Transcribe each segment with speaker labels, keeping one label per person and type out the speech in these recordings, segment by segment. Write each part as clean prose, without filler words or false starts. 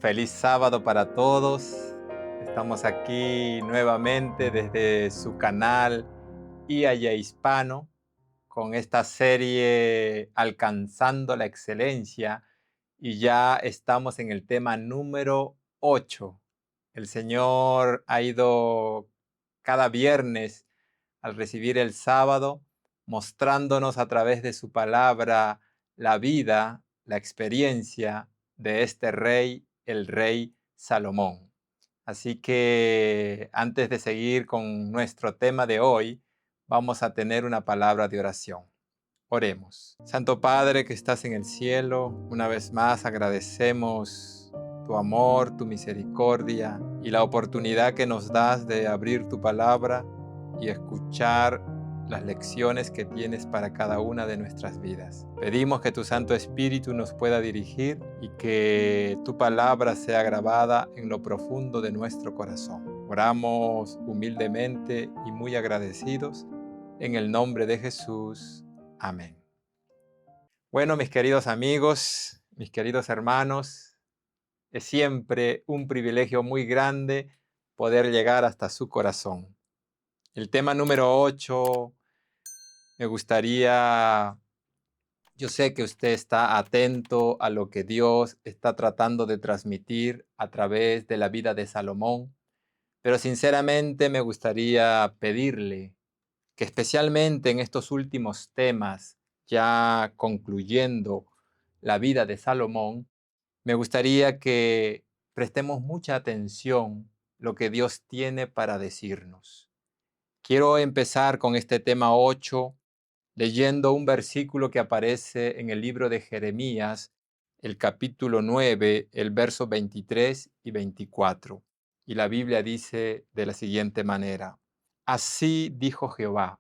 Speaker 1: Feliz sábado para todos. Estamos aquí nuevamente desde su canal IAYA Hispano con esta serie Alcanzando la Excelencia y ya estamos en el tema número 8. El Señor ha ido cada viernes al recibir el sábado mostrándonos a través de su palabra la vida, la experiencia de este rey, el rey Salomón. Así que antes de seguir con nuestro tema de hoy, vamos a tener una palabra de oración. Oremos. Santo Padre que estás en el cielo, una vez más agradecemos tu amor, tu misericordia y la oportunidad que nos das de abrir tu palabra y escuchar las lecciones que tienes para cada una de nuestras vidas. Pedimos que tu Santo Espíritu nos pueda dirigir y que tu palabra sea grabada en lo profundo de nuestro corazón. Oramos humildemente y muy agradecidos en el nombre de Jesús. Amén. Bueno, mis queridos amigos, mis queridos hermanos, es siempre un privilegio muy grande poder llegar hasta su corazón. El tema número 8, me gustaría, yo sé que usted está atento a lo que Dios está tratando de transmitir a través de la vida de Salomón, pero sinceramente me gustaría pedirle que especialmente en estos últimos temas, ya concluyendo la vida de Salomón, me gustaría que prestemos mucha atención lo que Dios tiene para decirnos. Quiero empezar con este tema 8, leyendo un versículo que aparece en el libro de Jeremías, el capítulo 9, el verso 23 y 24. Y la Biblia dice de la siguiente manera: Así dijo Jehová: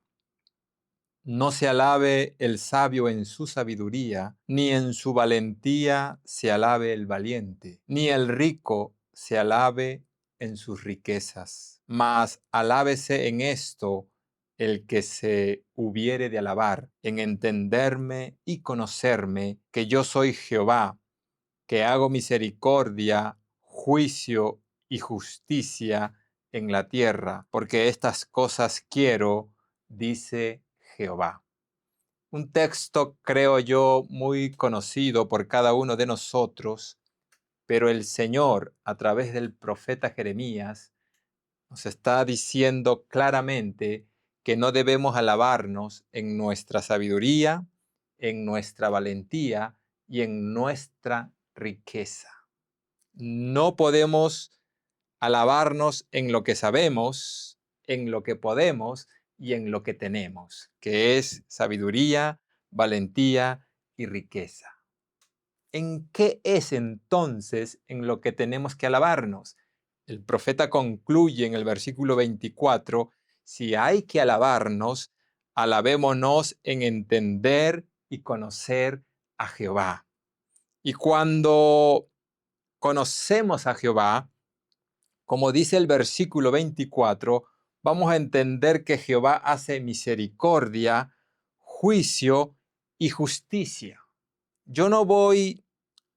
Speaker 1: no se alabe el sabio en su sabiduría, ni en su valentía se alabe el valiente, ni el rico se alabe en sus riquezas. Mas alábese en esto el que se hubiere de alabar, en entenderme y conocerme, que yo soy Jehová, que hago misericordia, juicio y justicia en la tierra, porque estas cosas quiero, dice Jehová. Un texto, creo yo, muy conocido por cada uno de nosotros, pero el Señor, a través del profeta Jeremías, nos está diciendo claramente que no debemos alabarnos en nuestra sabiduría, en nuestra valentía y en nuestra riqueza. No podemos alabarnos en lo que sabemos, en lo que podemos y en lo que tenemos, que es sabiduría, valentía y riqueza. ¿En qué es entonces en lo que tenemos que alabarnos? El profeta concluye en el versículo 24, si hay que alabarnos, alabémonos en entender y conocer a Jehová. Y cuando conocemos a Jehová, como dice el versículo 24, vamos a entender que Jehová hace misericordia, juicio y justicia. Yo no voy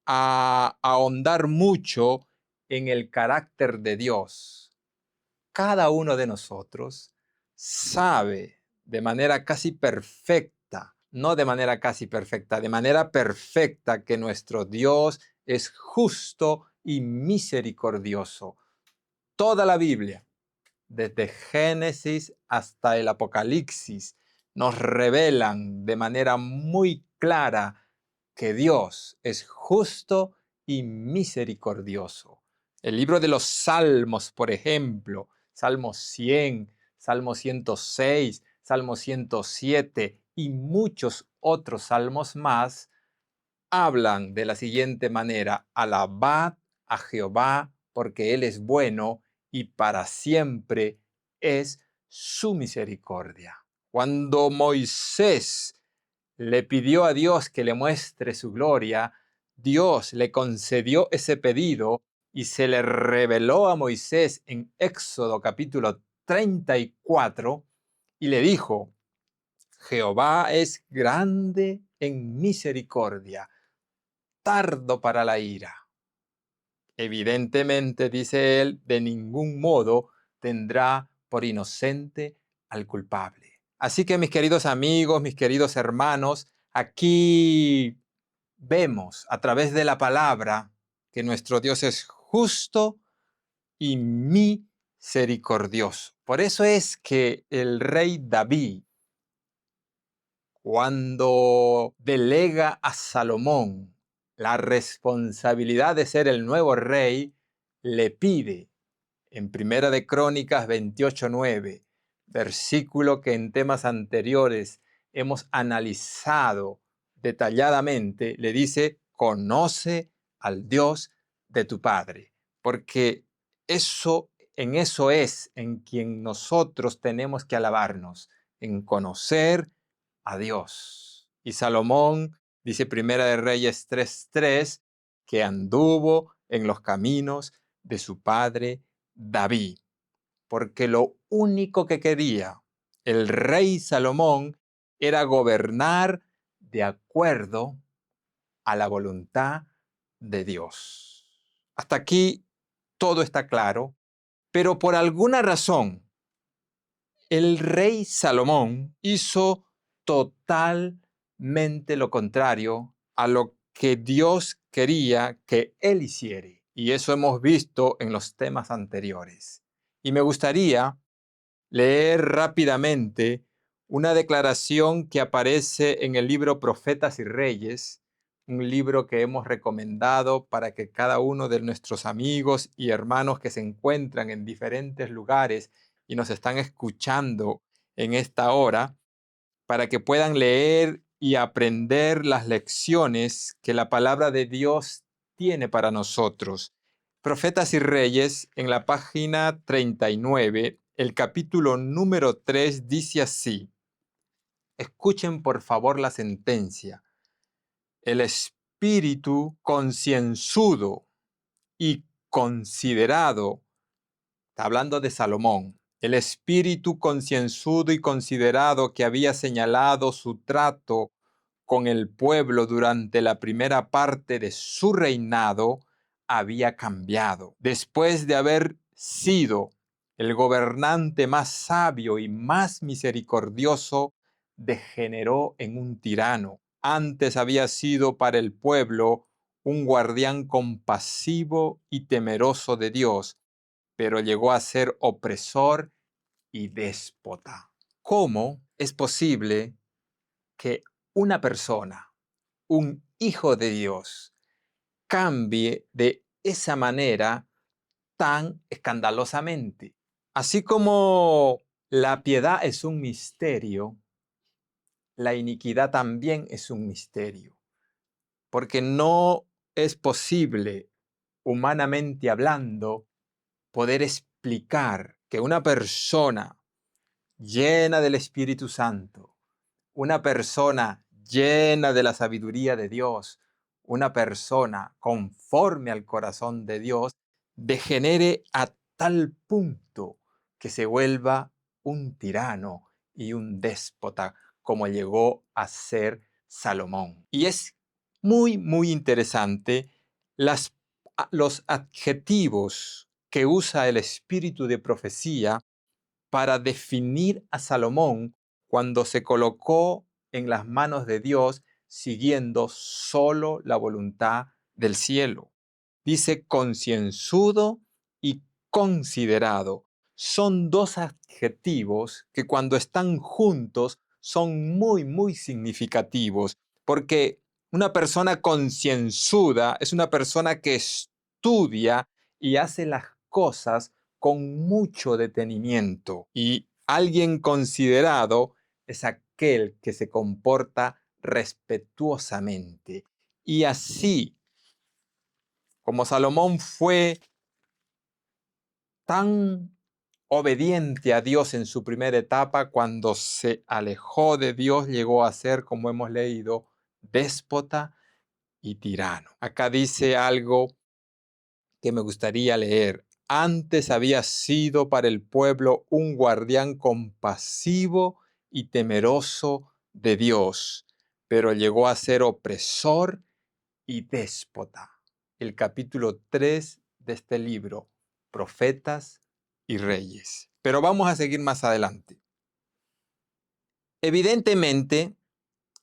Speaker 1: a ahondar mucho en el carácter de Dios. Cada uno de nosotros sabe de manera casi perfecta, no de manera casi perfecta, de manera perfecta que nuestro Dios es justo y misericordioso. Toda la Biblia, desde Génesis hasta el Apocalipsis, nos revelan de manera muy clara que Dios es justo y misericordioso. El libro de los Salmos, por ejemplo, Salmo 100, Salmo 106, Salmo 107 y muchos otros salmos más, hablan de la siguiente manera: alabad a Jehová porque Él es bueno y para siempre es su misericordia. Cuando Moisés le pidió a Dios que le muestre su gloria, Dios le concedió ese pedido y se le reveló a Moisés en Éxodo capítulo 34 y le dijo: Jehová es grande en misericordia, tardo para la ira. Evidentemente, dice él, de ningún modo tendrá por inocente al culpable. Así que mis queridos amigos, mis queridos hermanos, aquí vemos a través de la palabra que nuestro Dios es justo y misericordioso. Por eso es que el rey David, cuando delega a Salomón la responsabilidad de ser el nuevo rey, le pide en Primera de Crónicas 28:9, versículo que en temas anteriores hemos analizado detalladamente, le dice: conoce al Dios de tu Padre, porque en eso es en quien nosotros tenemos que alabarnos, en conocer a Dios. Y Salomón dice Primera de Reyes 3:3 que anduvo en los caminos de su padre David, porque lo único que quería el rey Salomón era gobernar de acuerdo a la voluntad de Dios. Hasta aquí todo está claro, pero por alguna razón el rey Salomón hizo totalmente lo contrario a lo que Dios quería que él hiciera. Y eso hemos visto en los temas anteriores. Y me gustaría leer rápidamente una declaración que aparece en el libro Profetas y Reyes, un libro que hemos recomendado para que cada uno de nuestros amigos y hermanos que se encuentran en diferentes lugares y nos están escuchando en esta hora, para que puedan leer y aprender las lecciones que la palabra de Dios tiene para nosotros. Profetas y Reyes, en la página 39, el capítulo número 3 dice así: escuchen por favor la sentencia. El espíritu concienzudo y considerado, está hablando de Salomón, el espíritu concienzudo y considerado que había señalado su trato con el pueblo durante la primera parte de su reinado había cambiado. Después de haber sido el gobernante más sabio y más misericordioso, degeneró en un tirano. Antes había sido para el pueblo un guardián compasivo y temeroso de Dios, pero llegó a ser opresor y déspota. ¿Cómo es posible que una persona, un hijo de Dios, cambie de esa manera tan escandalosamente? Así como la piedad es un misterio, la iniquidad también es un misterio, porque no es posible, humanamente hablando, poder explicar que una persona llena del Espíritu Santo, una persona llena de la sabiduría de Dios, una persona conforme al corazón de Dios, degenere a tal punto que se vuelva un tirano y un déspota como llegó a ser Salomón. Y es muy interesante los adjetivos que usa el espíritu de profecía para definir a Salomón cuando se colocó en las manos de Dios siguiendo solo la voluntad del cielo. Dice concienzudo y considerado. Son dos adjetivos que cuando están juntos son muy significativos, porque una persona concienzuda es una persona que estudia y hace las cosas con mucho detenimiento. Y alguien considerado es aquel que se comporta respetuosamente. Y así como Salomón fue tan obediente a Dios en su primera etapa, cuando se alejó de Dios llegó a ser, como hemos leído, déspota y tirano. Acá dice algo que me gustaría leer. Antes había sido para el pueblo un guardián compasivo y temeroso de Dios, pero llegó a ser opresor y déspota. El capítulo 3 de este libro, Profetas y Reyes. Pero vamos a seguir más adelante. Evidentemente,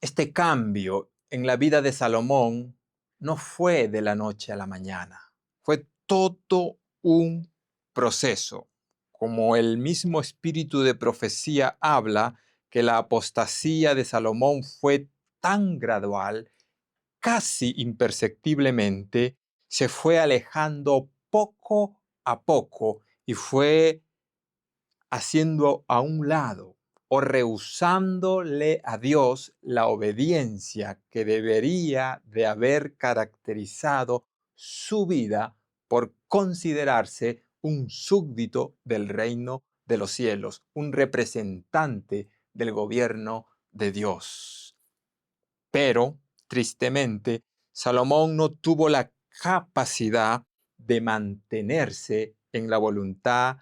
Speaker 1: este cambio en la vida de Salomón no fue de la noche a la mañana. Fue todo un proceso. Como el mismo espíritu de profecía habla, que la apostasía de Salomón fue tan gradual, casi imperceptiblemente, se fue alejando poco a poco y fue haciendo a un lado o rehusándole a Dios la obediencia que debería de haber caracterizado su vida por considerarse un súbdito del reino de los cielos, un representante del gobierno de Dios. Pero, tristemente, Salomón no tuvo la capacidad de mantenerse en la voluntad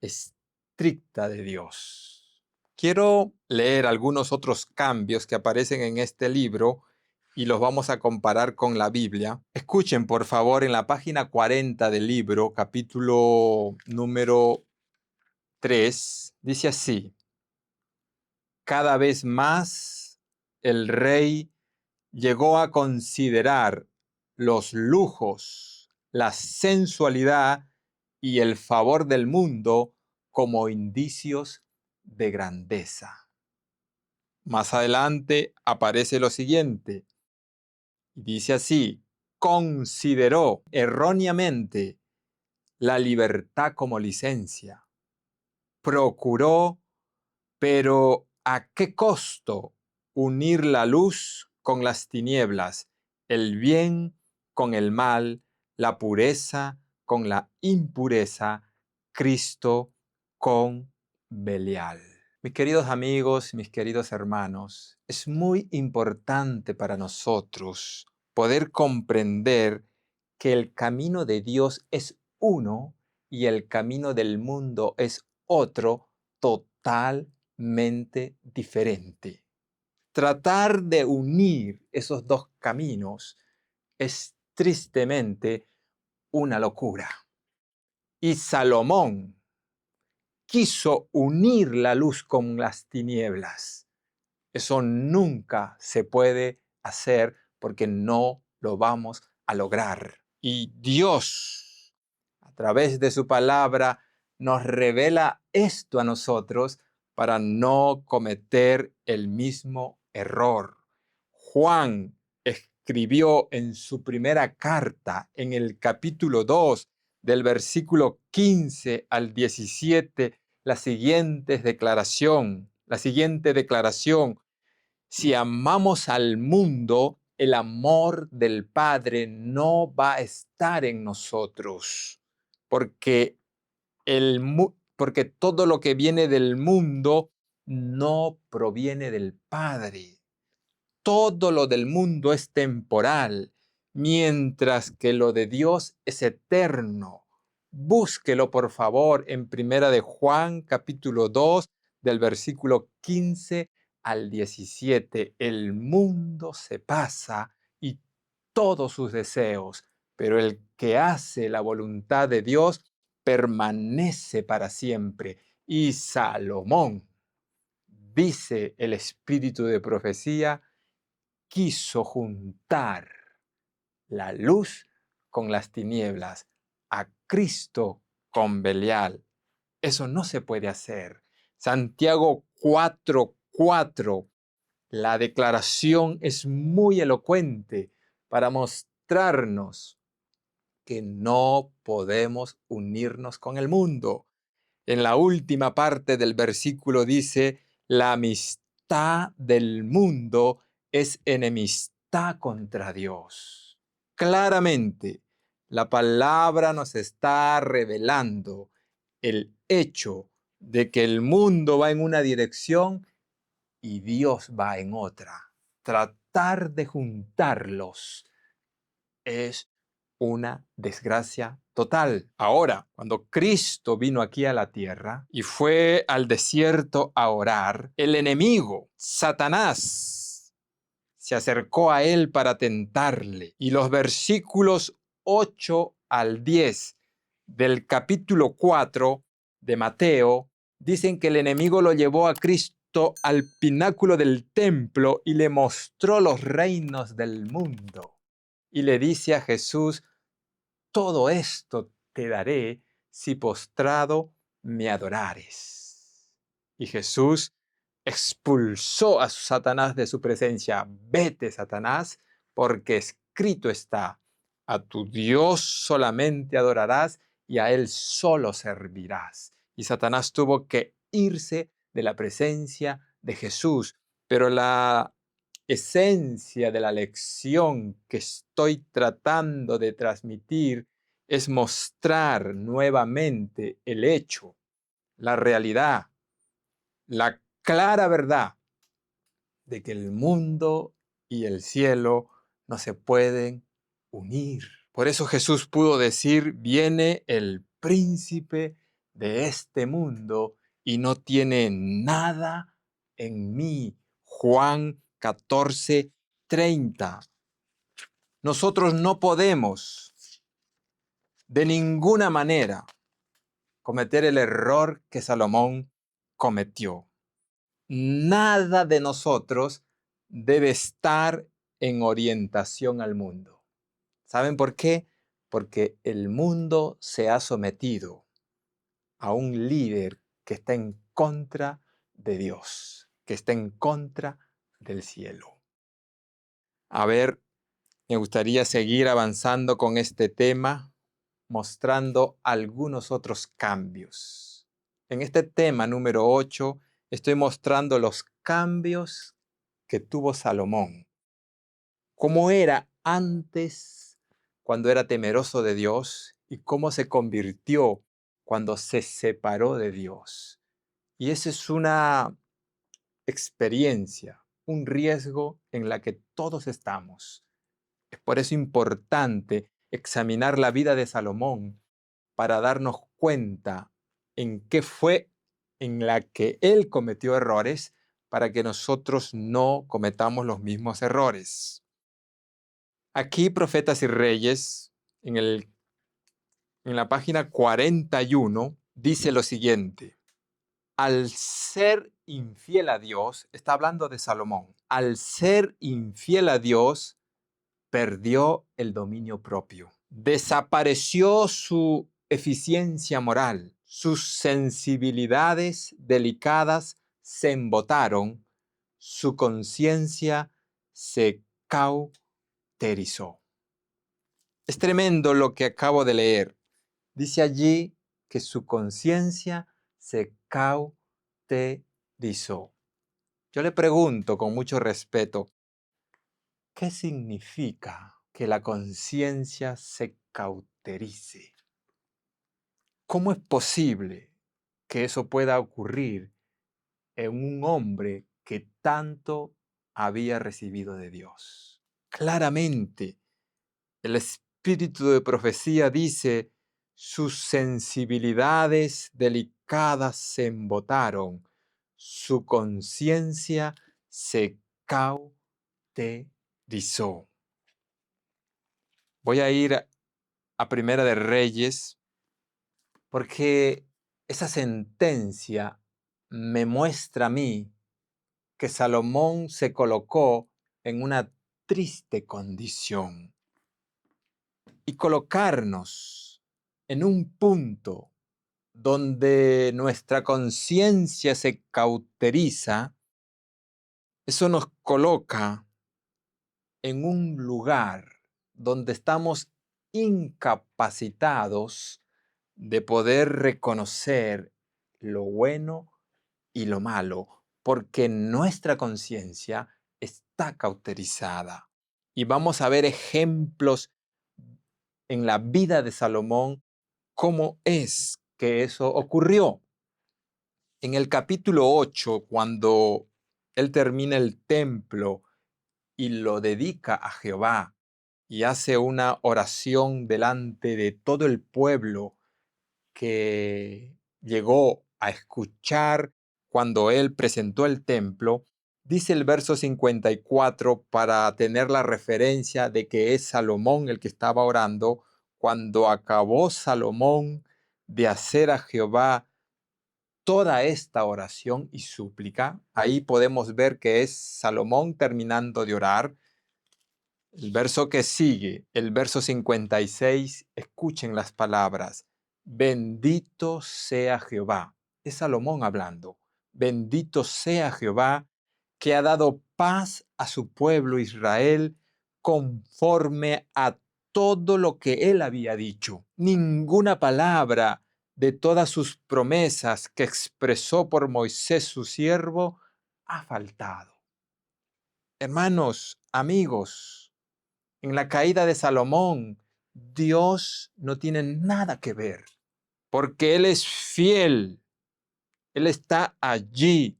Speaker 1: estricta de Dios. Quiero leer algunos otros cambios que aparecen en este libro y los vamos a comparar con la Biblia. Escuchen, por favor, en la página 40 del libro, capítulo número 3, dice así: cada vez más el rey llegó a considerar los lujos, la sensualidad y el favor del mundo como indicios de grandeza. Más adelante aparece lo siguiente, y dice así: consideró erróneamente la libertad como licencia, procuró, pero ¿a qué costo unir la luz con las tinieblas, el bien con el mal, la pureza con la impureza, Cristo con Belial? Mis queridos amigos, mis queridos hermanos, es muy importante para nosotros poder comprender que el camino de Dios es uno y el camino del mundo es otro, totalmente diferente. Tratar de unir esos dos caminos es tristemente una locura. Y Salomón quiso unir la luz con las tinieblas. Eso nunca se puede hacer porque no lo vamos a lograr. Y Dios, a través de su palabra, nos revela esto a nosotros para no cometer el mismo error. Juan escribió en su primera carta, en el capítulo 2, del versículo 15 al 17, la siguiente declaración. Si amamos al mundo, el amor del Padre no va a estar en nosotros, porque, porque todo lo que viene del mundo no proviene del Padre. Todo lo del mundo es temporal, mientras que lo de Dios es eterno. Búsquelo, por favor, en Primera de Juan, capítulo 2, del versículo 15 al 17. El mundo se pasa y todos sus deseos, pero el que hace la voluntad de Dios permanece para siempre. Y Salomón, dice el espíritu de profecía, quiso juntar la luz con las tinieblas, a Cristo con Belial. Eso no se puede hacer. Santiago 4:4, la declaración es muy elocuente para mostrarnos que no podemos unirnos con el mundo. En la última parte del versículo dice: la amistad del mundo es enemistad contra Dios. Claramente, la palabra nos está revelando el hecho de que el mundo va en una dirección y Dios va en otra. Tratar de juntarlos es una desgracia total. Ahora, cuando Cristo vino aquí a la tierra y fue al desierto a orar, el enemigo, Satanás, se acercó a él para tentarle. Y los versículos 8 al 10 del capítulo 4 de Mateo, dicen que el enemigo lo llevó a Cristo al pináculo del templo y le mostró los reinos del mundo. Y le dice a Jesús: todo esto te daré si postrado me adorares. Y Jesús expulsó a Satanás de su presencia. Vete, Satanás, porque escrito está: a tu Dios solamente adorarás y a Él solo servirás. Y Satanás tuvo que irse de la presencia de Jesús. Pero la esencia de la lección que estoy tratando de transmitir es mostrar nuevamente el hecho, la realidad, la clara verdad de que el mundo y el cielo no se pueden unir. Por eso Jesús pudo decir: viene el príncipe de este mundo y no tiene nada en mí. Juan 14:30. Nosotros no podemos de ninguna manera cometer el error que Salomón cometió. Nada de nosotros debe estar en orientación al mundo. ¿Saben por qué? Porque el mundo se ha sometido a un líder que está en contra de Dios, que está en contra del cielo. A ver, me gustaría seguir avanzando con este tema, mostrando algunos otros cambios. En este tema número 8 estoy mostrando los cambios que tuvo Salomón. Cómo era antes cuando era temeroso de Dios y cómo se convirtió cuando se separó de Dios. Y esa es una experiencia, un riesgo en la que todos estamos. Es por eso importante examinar la vida de Salomón para darnos cuenta en qué fue en la que él cometió errores para que nosotros no cometamos los mismos errores. Aquí, Profetas y Reyes, en la página 41, dice lo siguiente: al ser infiel a Dios, está hablando de Salomón, al ser infiel a Dios, perdió el dominio propio. Desapareció su eficiencia moral. Sus sensibilidades delicadas se embotaron. Su conciencia se cauterizó. Es tremendo lo que acabo de leer. Dice allí que su conciencia se cauterizó. Yo le pregunto con mucho respeto: ¿qué significa que la conciencia se cauterice? ¿Cómo es posible que eso pueda ocurrir en un hombre que tanto había recibido de Dios? Claramente, el espíritu de profecía dice: sus sensibilidades delicadas se embotaron, su conciencia se cauterizó. Voy a ir a Primera de Reyes porque esa sentencia me muestra a mí que Salomón se colocó en una triste condición. Y colocarnos en un punto donde nuestra conciencia se cauteriza, eso nos coloca en un lugar donde estamos incapacitados de poder reconocer lo bueno y lo malo, porque nuestra conciencia está cauterizada. Y vamos a ver ejemplos en la vida de Salomón cómo es que eso ocurrió. En el capítulo 8, cuando él termina el templo y lo dedica a Jehová y hace una oración delante de todo el pueblo que llegó a escuchar cuando él presentó el templo, dice el verso 54, para tener la referencia de que es Salomón el que estaba orando: cuando acabó Salomón de hacer a Jehová toda esta oración y súplica, ahí podemos ver que es Salomón terminando de orar. El verso que sigue, el verso 56, escuchen las palabras. Bendito sea Jehová. Es Salomón hablando. Bendito sea Jehová, que ha dado paz a su pueblo Israel conforme a todo lo que él había dicho. Ninguna palabra de todas sus promesas que expresó por Moisés su siervo ha faltado. Hermanos, amigos, en la caída de Salomón, Dios no tiene nada que ver, porque Él es fiel, Él está allí,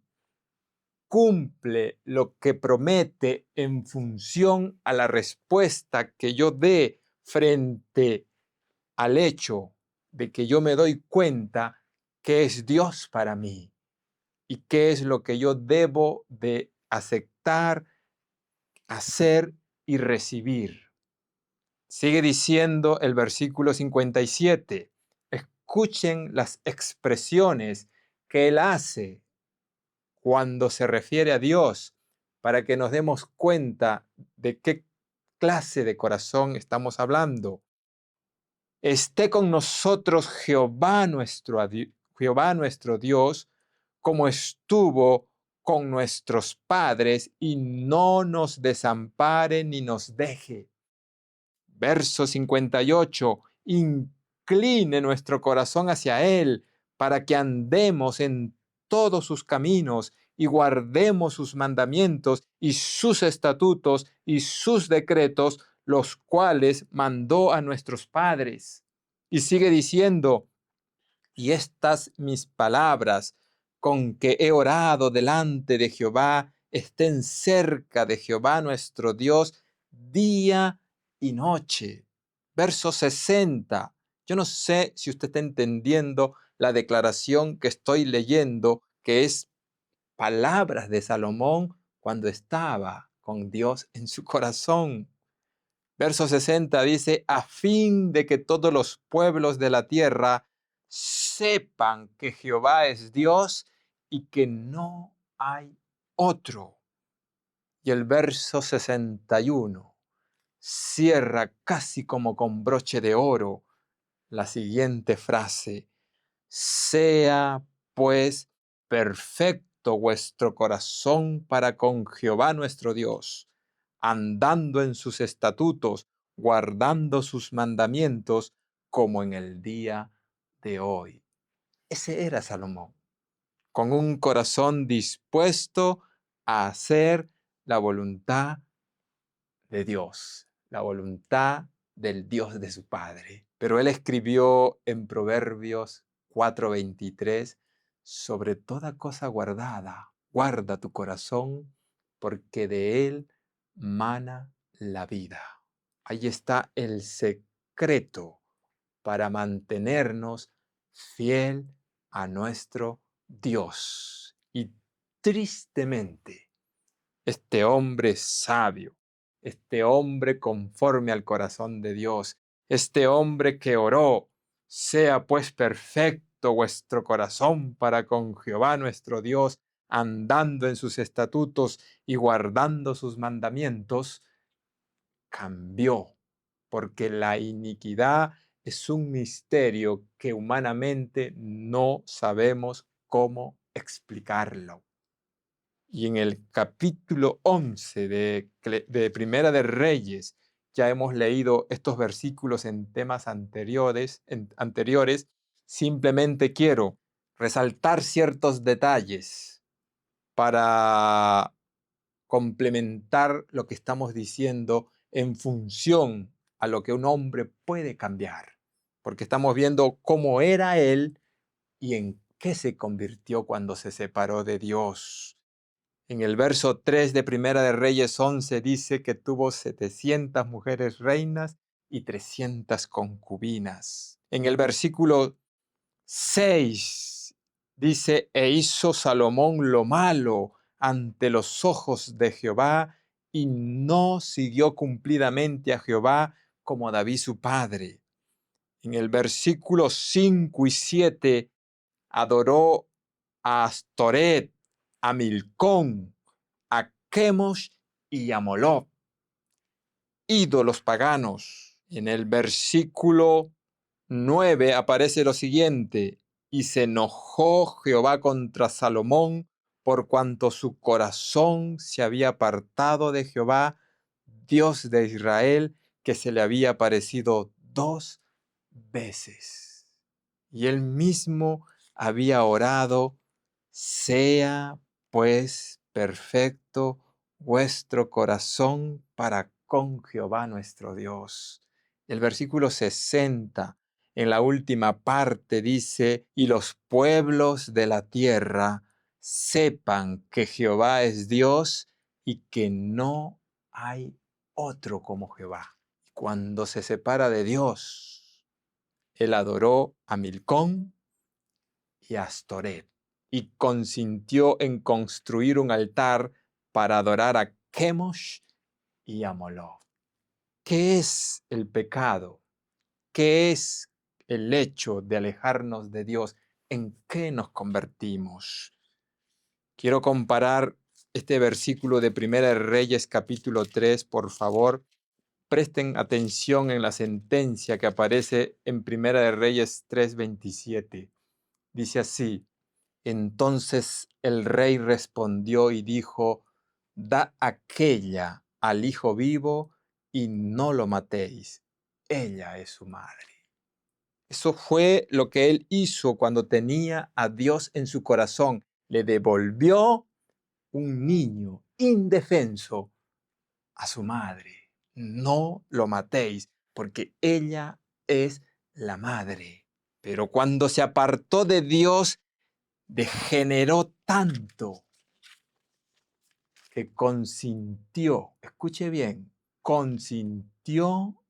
Speaker 1: cumple lo que promete en función a la respuesta que yo dé frente al hecho de que yo me doy cuenta que es Dios para mí y qué es lo que yo debo de aceptar, hacer y recibir. Sigue diciendo el versículo 57. Escuchen las expresiones que él hace cuando se refiere a Dios para que nos demos cuenta de qué clase de corazón estamos hablando. Esté con nosotros Jehová nuestro Dios, como estuvo con nuestros padres, y no nos desampare ni nos deje. Verso 58. Incline nuestro corazón hacia Él para que andemos en todos sus caminos y guardemos sus mandamientos y sus estatutos y sus decretos, los cuales mandó a nuestros padres. Y sigue diciendo, y estas mis palabras con que he orado delante de Jehová estén cerca de Jehová nuestro Dios día y noche. Verso 60. Yo no sé si usted está entendiendo la declaración que estoy leyendo, que es palabras de Salomón cuando estaba con Dios en su corazón. Verso 60 dice, a fin de que todos los pueblos de la tierra sepan que Jehová es Dios y que no hay otro. Y el verso 61 cierra casi como con broche de oro la siguiente frase, sea pues perfecto vuestro corazón para con Jehová nuestro Dios, andando en sus estatutos, guardando sus mandamientos, como en el día de hoy. Ese era Salomón, con un corazón dispuesto a hacer la voluntad de Dios, la voluntad del Dios de su Padre. Pero él escribió en Proverbios 4:23, sobre toda cosa guardada, guarda tu corazón, porque de él mana la vida. Ahí está el secreto para mantenernos fiel a nuestro Dios. Y tristemente, este hombre sabio, este hombre conforme al corazón de Dios, este hombre que oró, sea pues perfecto vuestro corazón para con Jehová nuestro Dios, andando en sus estatutos y guardando sus mandamientos, cambió, porque la iniquidad es un misterio que humanamente no sabemos cómo explicarlo. Y en el capítulo 11 de Primera de Reyes, ya hemos leído estos versículos en temas anteriores. Simplemente quiero resaltar ciertos detalles para complementar lo que estamos diciendo en función a lo que un hombre puede cambiar. Porque estamos viendo cómo era él y en qué se convirtió cuando se separó de Dios. En el verso 3 de Primera de Reyes 11 dice que tuvo 700 mujeres reinas y 300 concubinas. En el versículo 6 dice, e hizo Salomón lo malo ante los ojos de Jehová y no siguió cumplidamente a Jehová como David su padre. En el versículo 5 y 7 adoró a Astoret, a Milcón, a Chemosh y a Moloc, ídolos paganos. En el versículo 9 aparece lo siguiente: y se enojó Jehová contra Salomón por cuanto su corazón se había apartado de Jehová, Dios de Israel, que se le había aparecido 2 veces. Y él mismo había orado: sea pues perfecto vuestro corazón para con Jehová nuestro Dios. El versículo 60, en la última parte, dice: y los pueblos de la tierra sepan que Jehová es Dios y que no hay otro como Jehová. Cuando se separa de Dios, él adoró a Milcón y a Astoret y consintió en construir un altar para adorar a Chemosh y a Moloc. ¿Qué es el pecado? ¿Qué es el hecho de alejarnos de Dios? ¿En qué nos convertimos? Quiero comparar este versículo de Primera de Reyes capítulo 3, por favor. Presten atención en la sentencia que aparece en Primera de Reyes 3:27. Dice así: entonces el rey respondió y dijo: da aquella al hijo vivo y no lo matéis. Ella es su madre. Eso fue lo que él hizo cuando tenía a Dios en su corazón. Le devolvió un niño indefenso a su madre. No lo matéis, porque ella es la madre. Pero cuando se apartó de Dios, degeneró tanto que consintió, escuche bien, consintió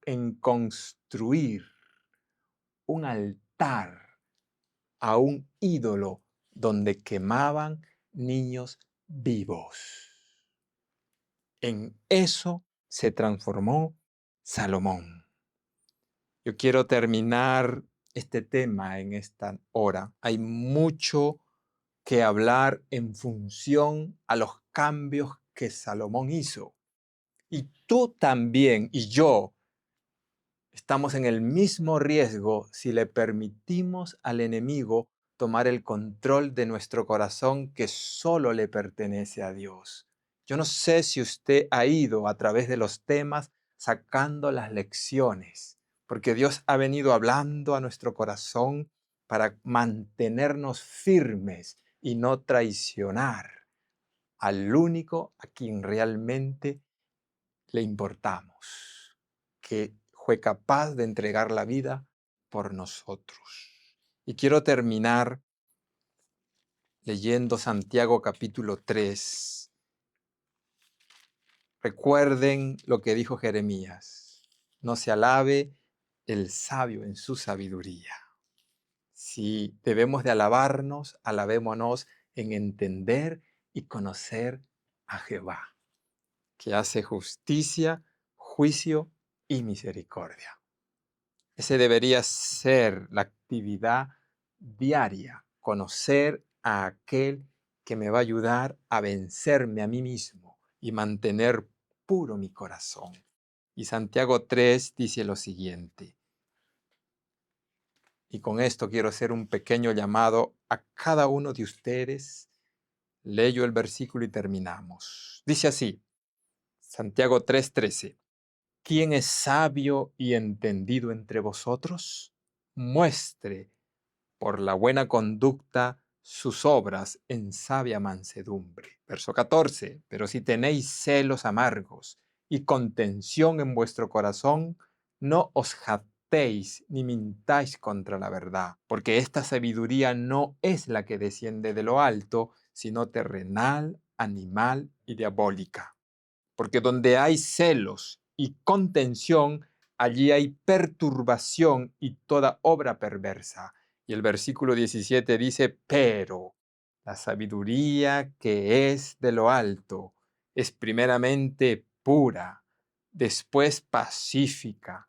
Speaker 1: en construir un altar a un ídolo donde quemaban niños vivos. En eso se transformó Salomón. Yo quiero terminar este tema en esta hora. Hay mucho que hablar en función a los cambios que Salomón hizo. Y tú también y yo estamos en el mismo riesgo si le permitimos al enemigo tomar el control de nuestro corazón que solo le pertenece a Dios. Yo no sé si usted ha ido a través de los temas sacando las lecciones, porque Dios ha venido hablando a nuestro corazón para mantenernos firmes y no traicionar al único a quien realmente le importamos, que fue capaz de entregar la vida por nosotros. Y quiero terminar leyendo Santiago capítulo 3. Recuerden lo que dijo Jeremías: no se alabe el sabio en su sabiduría. Si debemos de alabarnos, alabémonos en entender y conocer a Jehová, que hace justicia, juicio y misericordia. Ese debería ser la actividad diaria, conocer a aquel que me va a ayudar a vencerme a mí mismo y mantener puro mi corazón. Y Santiago 3 dice lo siguiente, y con esto quiero hacer un pequeño llamado a cada uno de ustedes. Leo el versículo y terminamos. Dice así, Santiago 3:13. ¿Quién es sabio y entendido entre vosotros? Muestre por la buena conducta sus obras en sabia mansedumbre. Verso 14. Pero si tenéis celos amargos y contención en vuestro corazón, no os jactéis ni mintáis contra la verdad, porque esta sabiduría no es la que desciende de lo alto, sino terrenal, animal y diabólica. Porque donde hay celos y contención, allí hay perturbación y toda obra perversa. Y el versículo 17 dice, pero la sabiduría que es de lo alto es primeramente pura, después pacífica,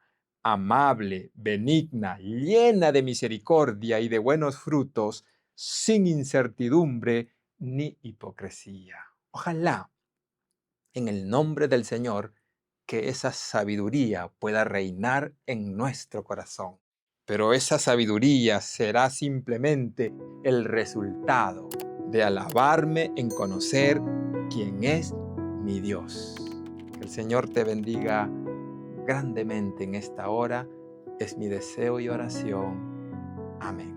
Speaker 1: amable, benigna, llena de misericordia y de buenos frutos, sin incertidumbre ni hipocresía. Ojalá, en el nombre del Señor, que esa sabiduría pueda reinar en nuestro corazón. Pero esa sabiduría será simplemente el resultado de alabarme en conocer quién es mi Dios. Que el Señor te bendiga grandemente en esta hora. Es mi deseo y oración. Amén.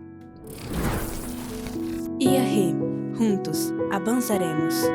Speaker 2: IAG, juntos avanzaremos.